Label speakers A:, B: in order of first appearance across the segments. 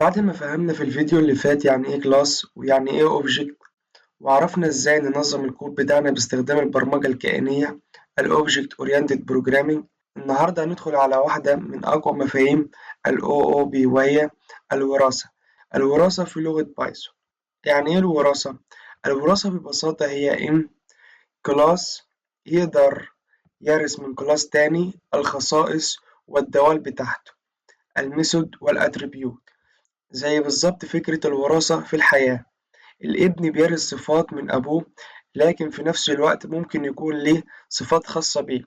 A: بعد ما فهمنا في الفيديو اللي فات يعني ايه كلاس ويعني ايه اوبجكت، وعرفنا ازاي ننظم الكود بتاعنا باستخدام البرمجة الكائنية الاوبجكت اورينتد بروجرامينج. النهاردة هندخل على واحدة من اقوى مفاهيم ال OOP وهي الوراثة. الوراثة في لغة بايثون. يعني ايه الوراثة؟ الوراثة ببساطة هي ان كلاس يقدر يرث من كلاس تاني الخصائص والدوال بتاعته، الميثود والاتريبيوت. زي بالظبط فكرة الوراثة في الحياة، الابن بيرث صفات من أبوه، لكن في نفس الوقت ممكن يكون ليه صفات خاصة بيه،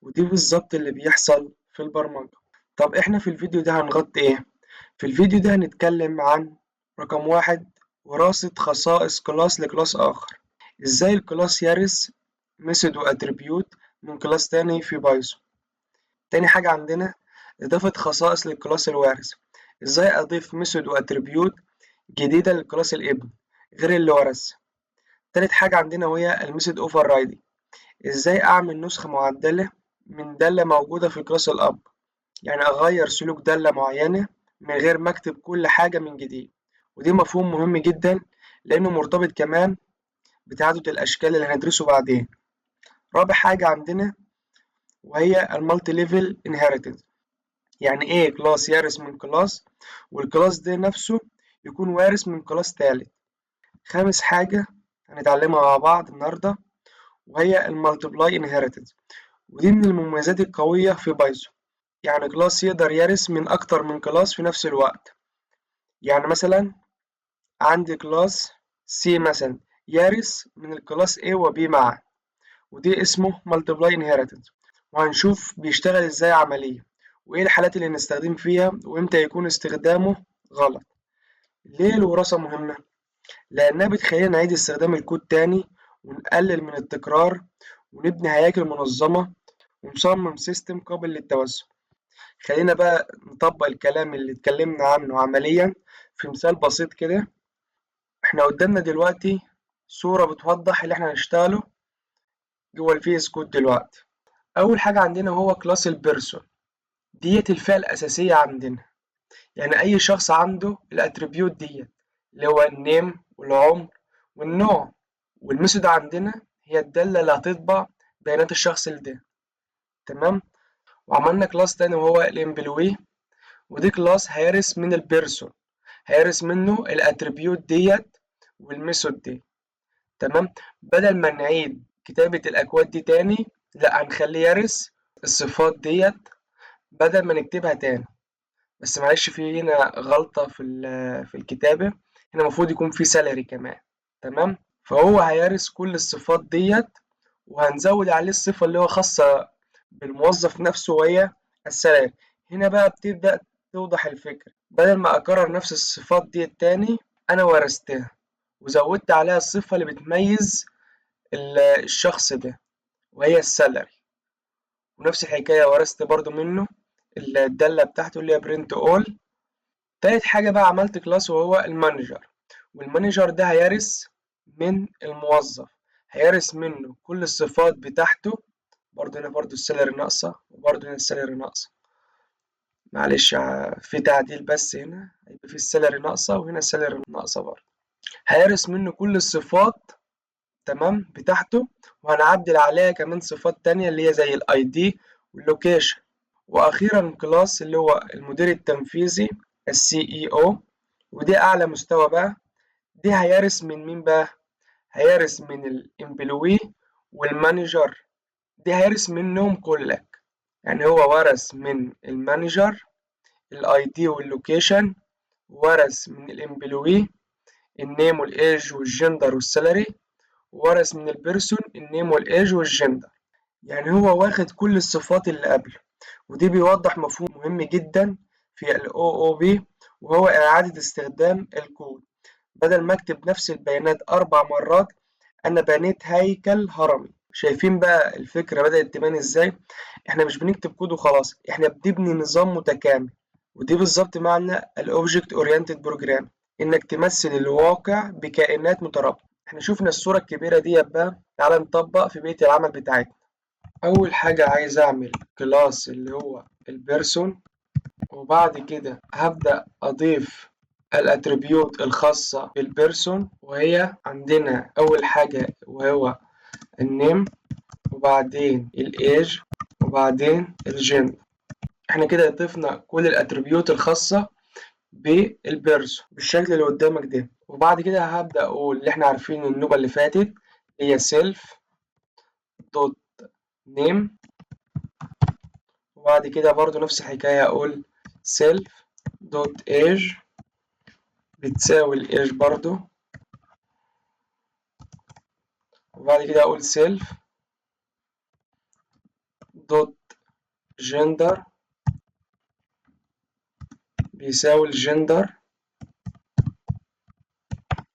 A: ودي بالظبط اللي بيحصل في البرمجة. طب إحنا في الفيديو ده هنغطي إيه؟ في الفيديو ده هنتكلم عن رقم واحد، وراثة خصائص كلاس لكلاس آخر. إزاي الكلاس يرث ميثود وأتريبيوت من كلاس تاني في بايثون. تاني حاجة عندنا إضافة خصائص للكلاس الوارث. إزاي أضيف ميثود وأتريبيوت جديدة للكلاس الابن غير اللي ورث. تالت حاجة عندنا وهي الميثود اوفر رايدنج. ازاي اعمل نسخة معدلة من دالة موجودة في كلاس الاب، يعني اغير سلوك دالة معينة من غير ما اكتب كل حاجة من جديد. ودي مفهوم مهم جدا لانه مرتبط كمان بتعدد الاشكال اللي هندرسه بعدين. رابع حاجة عندنا وهي المالتي ليفل انهيرتنس. يعني ايه كلاس يرث من كلاس والكلاس ده نفسه يكون وارث من كلاس تالت. خامس حاجة هنتعلمها مع بعض النهاردة وهي المالتيبلاي انهيرتنس، ودي من المميزات القوية في بايثون. يعني كلاس يقدر يرث من أكتر من كلاس في نفس الوقت. يعني مثلا عندي كلاس C مثلا يرث من الكلاس A و B معا، ودي اسمه مالتيبلاي انهيرتنس. وهنشوف بيشتغل ازاي عمليا، وايه الحالات اللي نستخدم فيها وامتى يكون استخدامه غلط. ليه الوراثة مهمة؟ لأنها بتخلينا نعيد استخدام الكود تاني، ونقلل من التكرار، ونبني هياكل منظمة، ونصمم سيستم قابل للتوسع. خلينا بقى نطبق الكلام اللي اتكلمنا عنه عمليا في مثال بسيط كده. احنا قدامنا دلوقتي صورة بتوضح اللي احنا هنشتغله جوه الفيس كود دلوقتي. أول حاجة عندنا هو كلاس البيرسون، ديت الفئة الأساسية عندنا. يعني أي شخص عنده الأتريبيوت ديت اللي هو النيم والعمر والنوع. والميثود عندنا هي الدالة اللي هتطبع بيانات الشخص ده. تمام. وعملنا كلاس تاني وهو الامبلوي، ودي كلاس هيرث من البيرسون، هيرث منه الاتريبيوت ديت والميثود دي. تمام. بدل ما نعيد كتابة الأكواد دي تاني، لا هنخليه يرث الصفات ديت بدل ما نكتبها تاني. بس معلش في هنا غلطة في الكتابة، هنا المفروض يكون في سالري كمان. تمام. فهو هيرث كل الصفات ديت، وهنزود عليه الصفة اللي هو خاصة بالموظف نفسه وهي السالري. هنا بقى بتبدأ توضح الفكرة، بدل ما أكرر نفس الصفات دي تاني أنا ورثتها وزودت عليها الصفة اللي بتميز الشخص ده وهي السالري. ونفس الحكاية ورثت برضو منه الدالة بتاعته اللي هي برنت اول. تالت حاجة بقى عملت كلاس وهو المانجر، والمانجر ده هيرث من الموظف، هيرث منه كل الصفات بتاعته. برضو هنا برضو السالري ناقصة، وبرضو هنا السالري ناقصة. معلش في تعديل بس هنا هيبقى في السالري ناقصة وهنا السالري ناقصة برضو. هيرث منه كل الصفات تمام بتاعته، وهنعدل عليها كمان صفات تانية اللي هي زي الاي دي واللوكيشن. واخيرا كلاس اللي هو المدير التنفيذي السي اي او، ودي اعلى مستوى بقى. دي هيرث من مين بقى؟ هيرث من الامبلوي والمانجر، دي هيرث منهم كلك. يعني هو ورث من المانجر الاي دي واللوكيشن، ورث من الامبلوي النيم والايج والجندر والسالري، ورث من البيرسون النيم والايج والجندر. يعني هو واخد كل الصفات اللي قبله. ودي بيوضح مفهوم مهم جدا في ال OOP، وهو إعادة استخدام الكود. بدل ما أكتب نفس البيانات 4 مرات، أنا بنيت هيكل هرمي. شايفين بقى الفكرة بدأت تبان إزاي؟ إحنا مش بنكتب كود وخلاص، إحنا بنبني نظام متكامل. ودي بالظبط معنى ال Object Oriented Program، إنك تمثل الواقع بكائنات مترابطة. إحنا شفنا الصورة الكبيرة دي بقى، تعالى نطبق في بيئة العمل بتاعتنا. أول حاجة عايز أعمل كلاس اللي هو البيرسون، وبعد كده هبدأ أضيف الاتريبيوت الخاصة بالبيرسون، وهي عندنا أول حاجة وهو النيم، وبعدين الايج، وبعدين الجندر. احنا كده ضفنا كل الاتريبيوت الخاصة بالبيرسون بالشكل اللي قدامك ده. وبعد كده هبدأ أقول اللي احنا عارفينه النوبة اللي فاتت، هي self دوت name، وبعد كده برضو نفس الحكاية أقول self دوت age بتساوي الage برضو، وبعد كده أقول self دوت gender بيساوي الجندر.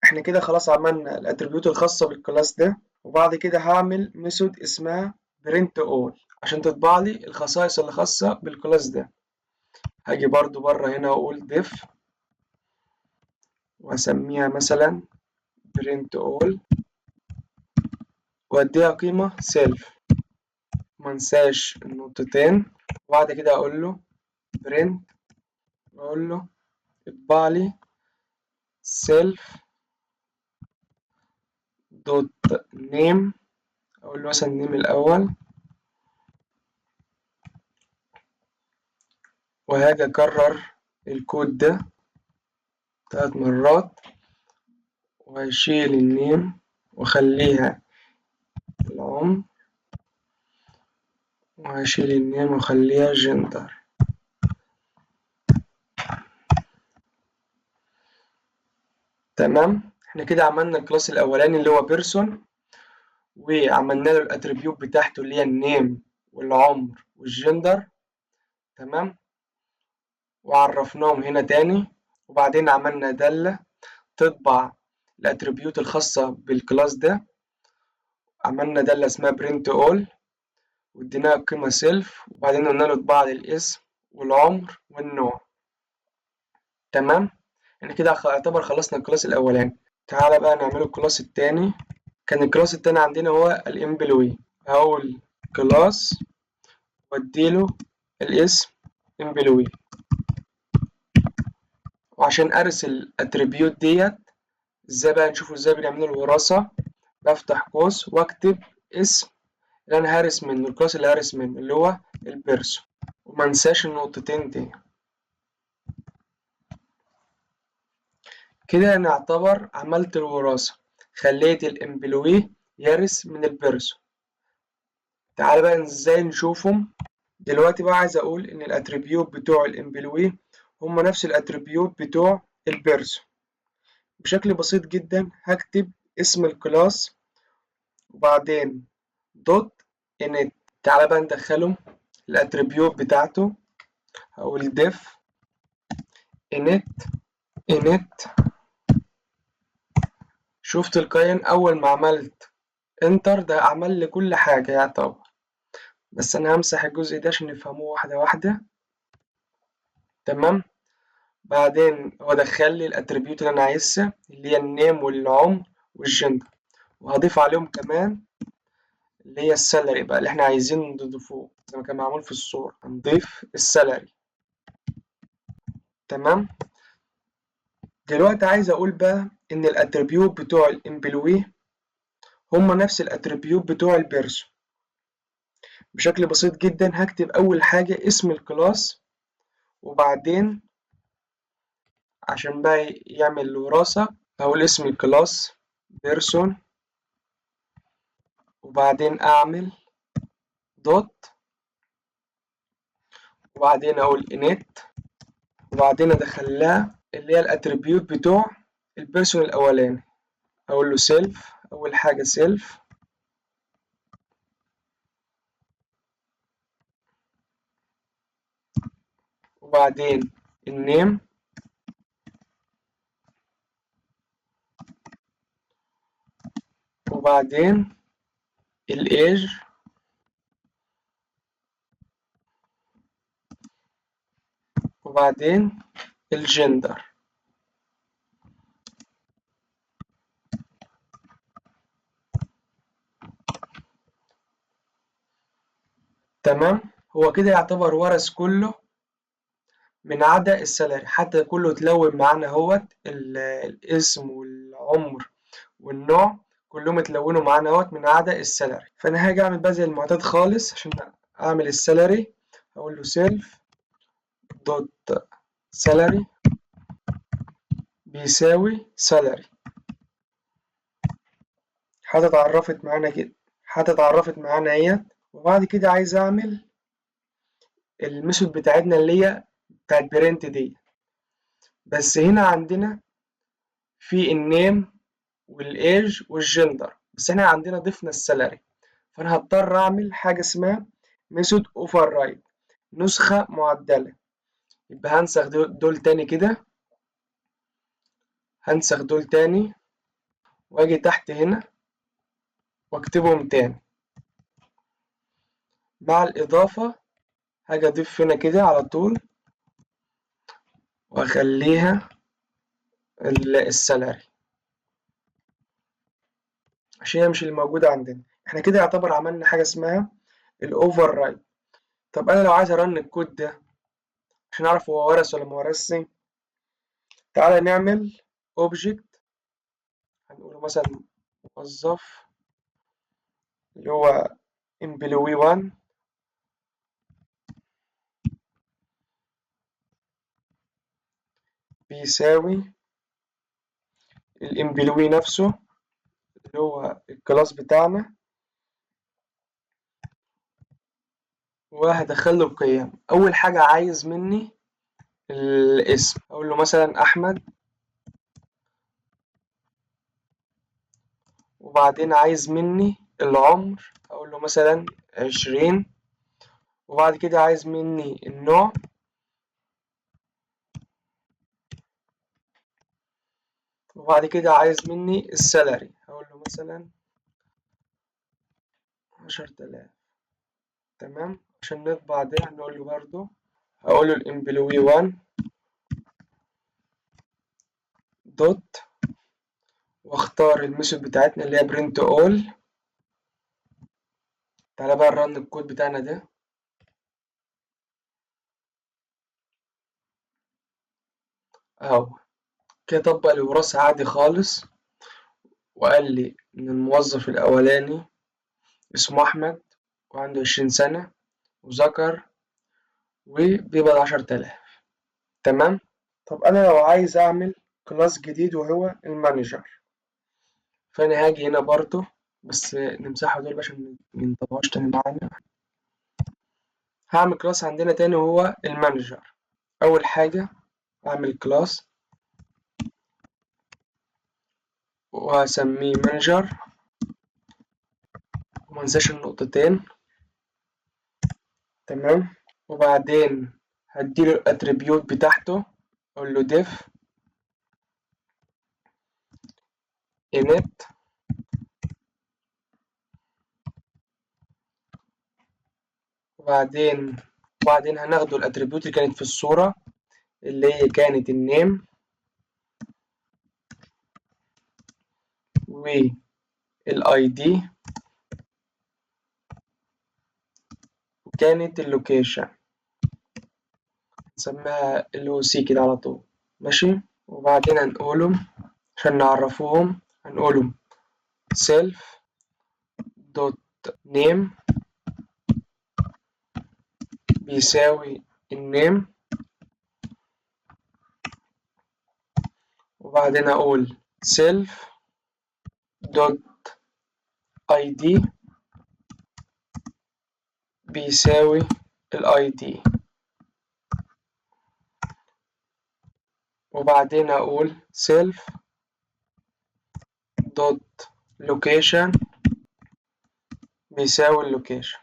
A: احنا كده خلاص عملنا الاتريبيوت الخاصة بالكلاس ده. وبعد كده هعمل ميثود اسمها print all عشان تطبع لي الخصائص اللي خاصة بالكلاس ده. هاجي برضو بره هنا واقول def واسميها مثلا print all واديها قيمة self، منساش النقطتين. وبعد كده اقول له print واقول له اطبع لي self دوت name، اقول له مثلا name الاول، وهاجي اكرر الكود ده 3 مرات، وهشيل النيم واخليها العمر، وهشيل النيم واخليها جندر. تمام. احنا كده عملنا الكلاس الاولاني اللي هو بيرسون، وعملنا له الاتريبيوت بتاعته اللي هي النيم والعمر والجندر. تمام. وعرفناهم هنا تاني. وبعدين عملنا دالة تطبع الاتريبيوت الخاصة بالكلاس ده، عملنا دالة اسمها print all واديناها قيمة سيلف، وبعدين قلنا له اطبع لي الاسم والعمر والنوع. تمام. احنا كده يعتبر خلصنا الكلاس الاولاني. تعالى بقى نعمله الكلاس التاني. كان الكلاس التاني عندنا هو الامبلوي. هقول كلاس واديله الاسم امبلوي، وعشان ارسل الاتريبيوت ديت ازاي بقى نشوفه ازاي بنعمل الوراثة. بفتح قوس واكتب اسم اللي انا هارس منه، الكلاس اللي هارس منه اللي هو البيرسون، وما انساش النقطتين دي. كده انا اعتبر عملت الوراثة، خليت الامبلوي يرث من البيرسون. تعالى بقى ازاي نشوفهم. دلوقتي بقى عايز اقول ان الاتريبيوت بتوع الامبلوي هم نفس الاتريبيوت بتوع البيرسون. بشكل بسيط جدا هكتب اسم الكلاس وبعدين دوت init. تعالى بقى ندخلهم الاتريبيوت بتاعته. هقول def init. شفت القيم اول ما عملت انتر ده عمل لي كل حاجة يعتبر، بس انا همسح الجزء ده عشان نفهمه واحدة واحدة. تمام. بعدين هو دخل لي الاتريبيوت اللي انا عايزها اللي هي النيم والعمر والجندر، وهضيف عليهم كمان اللي هي السالري بقى اللي احنا عايزين نضيفوه زي ما كان معمول في الصورة، هنضيف السالري. تمام. دلوقتي عايز اقول بقى ان الاتريبيوت بتوع الامبلوي هما نفس الاتريبيوت بتوع البيرسون. بشكل بسيط جدا هكتب اول حاجة اسم الكلاس، وبعدين عشان بقى يعمل الوراثة هقول اسم الكلاس بيرسون، وبعدين أعمل دوت، وبعدين أقول init، وبعدين أدخلها اللي هي الاتريبيوت بتوع البيرسون الأولاني. أقول له self، أول حاجة self، وبعدين النيم، وبعدين الage، وبعدين الجندر. تمام. هو كده يعتبر ورث كله من عدا السالري، حتى كله اتلون معانا اهوت، الاسم والعمر والنوع كلهم اتلونوا معانا اهوت من عدا السالري. فانا هاجي اعمل بقى زي المعتاد خالص عشان اعمل السالري. اقول له سيلف دوت سالري بيساوي سالري. اتعرفت معانا كده، اتعرفت معانا اهيت. وبعد كده عايز اعمل الميثود بتاعتنا اللي هي بتاعت برنت دي. بس هنا عندنا في النيم والايج والجندر، بس احنا عندنا ضفنا السالري. فانا هضطر اعمل حاجه اسمها ميثود اوفر رايد، نسخه معدله. يبقى هنسخ دول تاني كده، هنسخ دول تاني واجي تحت هنا واكتبهم تاني مع الاضافه. هاجي اضيف هنا كده على طول واخليها السالري عشان هي مش اللي موجوده عندنا. احنا كده يعتبر عملنا حاجه اسمها الاوفر رايد. طب انا لو عايز ارن الكود ده عشان اعرف هو ورث ولا ما ورثش، تعالى نعمل اوبجكت. هنقوله مثلا موظف اللي هو employee 1 بيساوي الامبلوي نفسه اللي هو الكلاس بتاعنا، وهدخل له القيم. اول حاجه عايز مني الاسم، اقول له مثلا احمد. وبعدين عايز مني العمر، اقول له مثلا 20. وبعد كده عايز مني النوع، وبعد كده عايز مني السالري، اقول له مثلا 10,000. تمام. عشان نطبع ده هنقول له برضه، هقول له الامبلوي 1 دوت، واختار الميثود بتاعتنا اللي هي برنت اول. تعالى بقى نرن الكود بتاعنا ده اهو. كده طبق الوراثة عادي خالص، وقال لي ان الموظف الاولاني اسمه احمد وعنده 20 سنة وذكر وبيقبض 10,000. تمام. طب انا لو عايز اعمل كلاس جديد وهو المانجر، فانا هاجي هنا برضو، بس نمسحه دول عشان منطبقوش تاني معانا. هعمل كلاس عندنا تاني وهو المانجر. اول حاجة اعمل كلاس وهسميه مانجر، ومنساش النقطتين. تمام. وبعدين هديله الاتريبيوت بتاعته، اقول له def init. وبعدين هناخده الاتريبيوت اللي كانت في الصورة اللي هي كانت النيم والاي دي وكانت اللوكيشن، نسميها اللي هو سي كده على طول. ماشي. وبعدين هنقولهم عشان نعرفوهم، هنقولهم self dot name بيساوي النيم. وبعدين اقول self dot id بيساوي الاي دي. وبعدين اقول self dot location بيساوي اللوكيشن.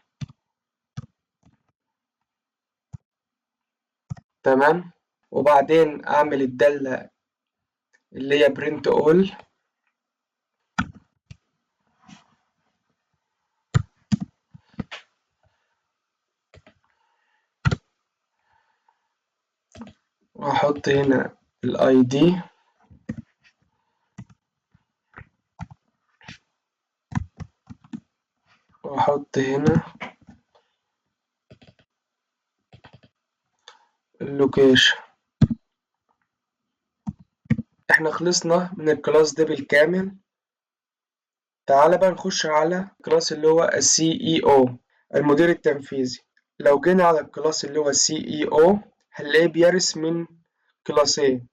A: تمام. وبعدين اعمل الدالة اللي هي print all، واحط هنا الاي دي. واحط هنا اللوكيشن. احنا خلصنا من الكلاس ده بالكامل. تعالى بقى نخش على الكلاس اللي هو السي اي او، المدير التنفيذي. لو جينا على الكلاس اللي هو السي اي او هنلاقيه بيرث من كلاسين،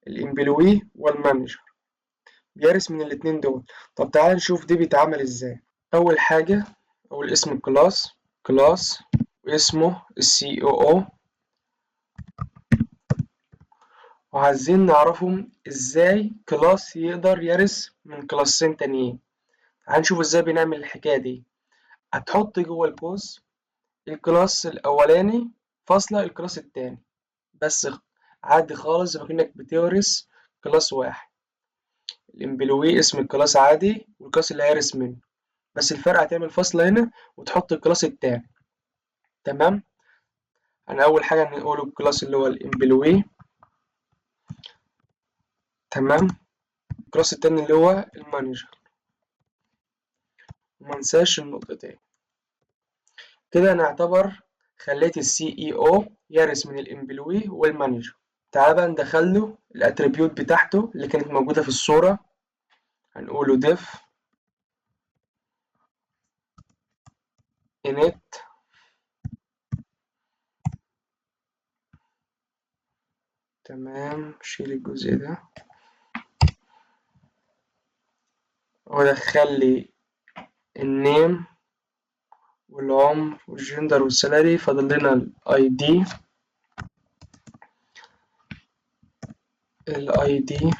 A: الامبلوي والمانجر، بيرث من الاتنين دول. طب تعالى نشوف دي بيتعمل ازاي. اول حاجة، اول اسم الكلاس، كلاس واسمه السي او، وعايزين نعرفهم ازاي كلاس يقدر يرث من كلاسين تانيين. هنشوف ازاي بنعمل الحكاية دي. هتحط جوه القوس الكلاس الأولاني فاصلة الكلاس التاني، بس عادي خالص زي ما كأنك بتورث كلاس واحد. الامبلوي اسم الكلاس عادي والكلاس اللي هيرث منه، بس الفرق هتعمل فاصلة هنا وتحط الكلاس التاني. تمام. أنا أول حاجة نقول الكلاس اللي هو الامبلوي. تمام. الكلاس التاني اللي هو المانجر، ومنساش النقطتين. كده نعتبر خليت السي اي او يرث من الامبلوي والمانجر. تعال بقى ندخله الاتريبيوت بتاعته اللي كانت موجودة في الصورة. هنقوله def init. تمام، شيل الجزء ده ودخل لي النيم والعمر والجندر والسالري. فاضل لنا الاي دي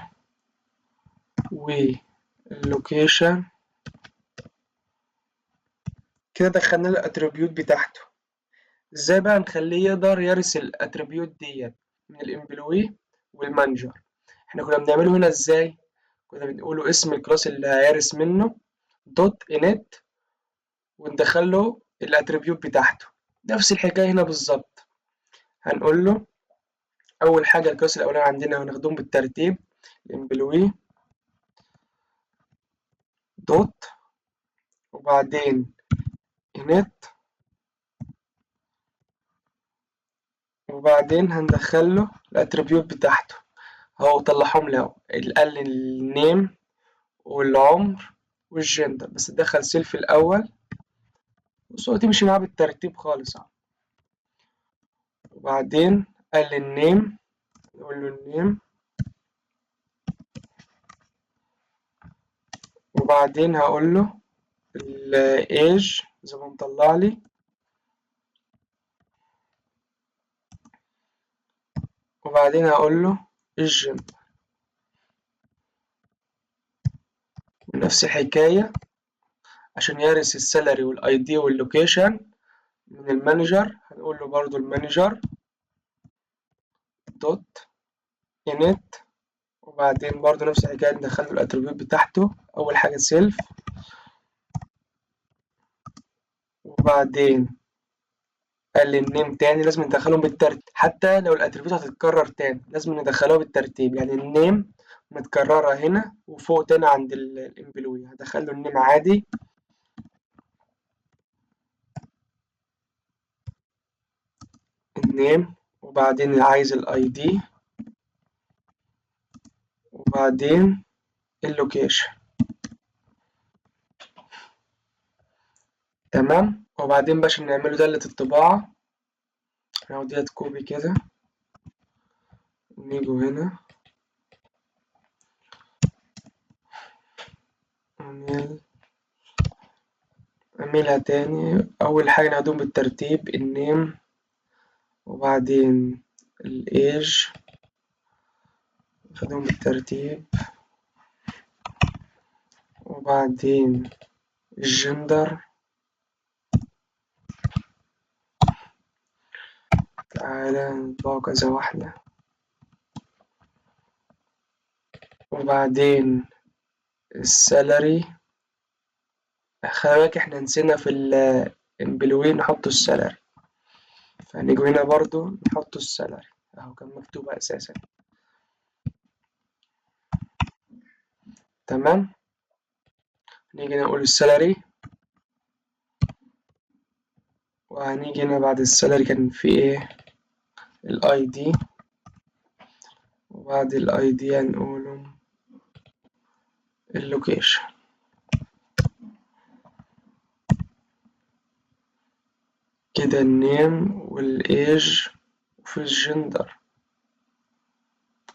A: واللوكيشن. كده دخلنا له الاتريبيوت بتاعته. ازاي بقى نخليه يقدر يرث الاتريبيوت ديت من الامبلوي والمانجر؟ احنا كنا بنعمله هنا ازاي؟ كنا بنقوله اسم الكلاس اللي هيرث منه دوت init وندخله الاتريبيوت بتاعته. نفس الحكايه هنا بالظبط. هنقول له اول حاجه الكلاس الاولاني عندنا هناخدهم بالترتيب، الامبلوي دوت، وبعدين init، وبعدين هندخل له الاتريبيوت بتاعته. هو طلعهم له، قال لي النيم والعمر والجندر، بس تدخل سيلف الاول. بص هو تمشي معاه بالترتيب خالص اهو. وبعدين قال لي النيم، نقول له النيم، وبعدين هقول له الايج زي ما مطلع لي، وبعدين هقول له الجندر. ونفس الحكاية عشان يرث السالري والاي دي واللوكيشن من المانجر، هنقول له برضو المانجر دوت init، وبعدين برضو نفس الحكاية ندخل له الاتريبيوت بتاعته. أول حاجة سيلف، وبعدين قال لي النيم تاني لازم ندخلهم بالترتيب، حتى لو الاتريبيوت هتتكرر تاني لازم ندخلها بالترتيب. يعني النيم متكررة هنا وفوق تاني عند الامبلوي هدخل له النيم عادي، النيم، وبعدين عايز الاي دي، وبعدين اللوكيشن. تمام. وبعدين باش نعمله دالة الطباعة، هناخد ديت كوبي كده، نيجوا هنا نعملها تاني. أول حاجة ناخدهم بالترتيب، النيم، وبعدين الإيج ناخدهم بالترتيب، وبعدين الجندر. تعالى نطبعه كذا واحدة، وبعدين السالري. خلي بالك احنا نسينا في الامبلوي نحط السالري، فهنيجي هنا برضو نحط السالري اهو كان مكتوب اساسا. تمام. نيجي نقول السالري، وهنيجي هنا بعد السالري كان في ايه، الاي دي، وبعد الاي دي هنقوله اللوكيشن. كده النيم والايج وفي الجندر،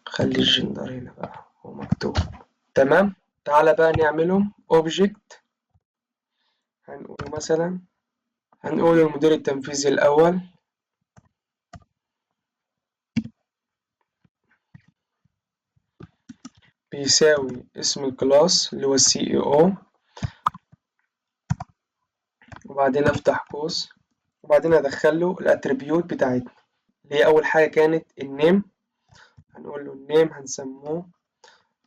A: خلي الجندر هنا بقى هو مكتوب. تمام. تعالى بقى نعملهم اوبجكت. هنقول مثلا، هنقول المدير التنفيذي الاول بيساوي اسم الكلاس اللي هو السي اي او، وبعدين افتح قوس، وبعدين ادخل له الاتريبيوت بتاعتنا اللي هي اول حاجه كانت النيم. هنقول له النيم هنسموه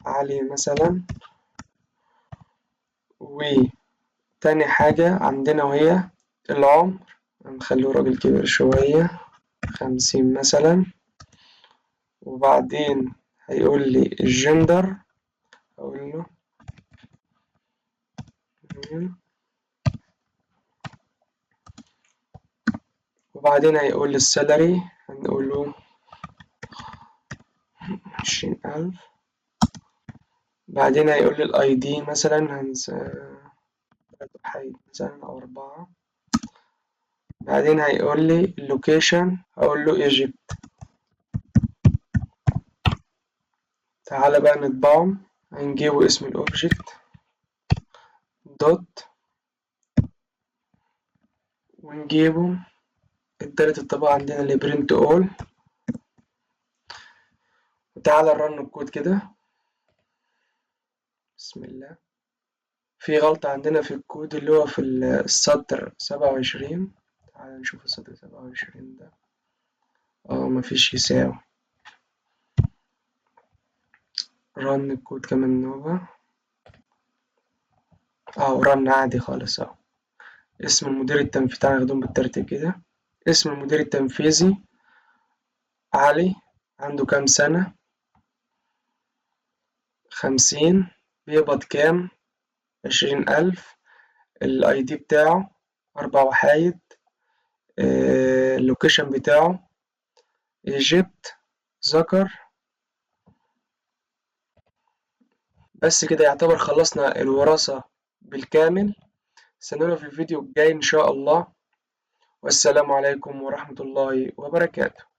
A: علي مثلا، وتاني حاجه عندنا وهي العمر، هنخليه راجل كبير شويه 50 مثلا. وبعدين هيقول لي الجندر، اقول له وبعدين هيقول لي السالري، هنقول له 20,000. بعدين هيقول لي الاي دي مثلا حيد مثلا او 4. بعدين هيقول لي اللوكيشن، هقول له ايجيبت. تعالى بقى نطبعهم، هنجيبه اسم الاوبجكت دوت، ونجيبه التالت الطبقة عندنا اللي برنت اول. وتعالى نرن الكود كده. بسم الله. في غلطة عندنا في الكود اللي هو في السطر 27. تعالى نشوف السطر 27 ده. مفيش يساوي. رن الكود كمان نوبة. رن عادي خالص اسم المدير التنفيذي، تعالى ناخدهم بالترتيب كده. اسم المدير التنفيذي علي، عنده كام سنة؟ 50. بيقبض كام؟ 20,000. الاي دي بتاعه 4 وحايد. اللوكيشن بتاعه ايجيبت، ذكر. بس كده يعتبر خلصنا الوراثة بالكامل. استنونا في الفيديو الجاي إن شاء الله، والسلام عليكم ورحمة الله وبركاته.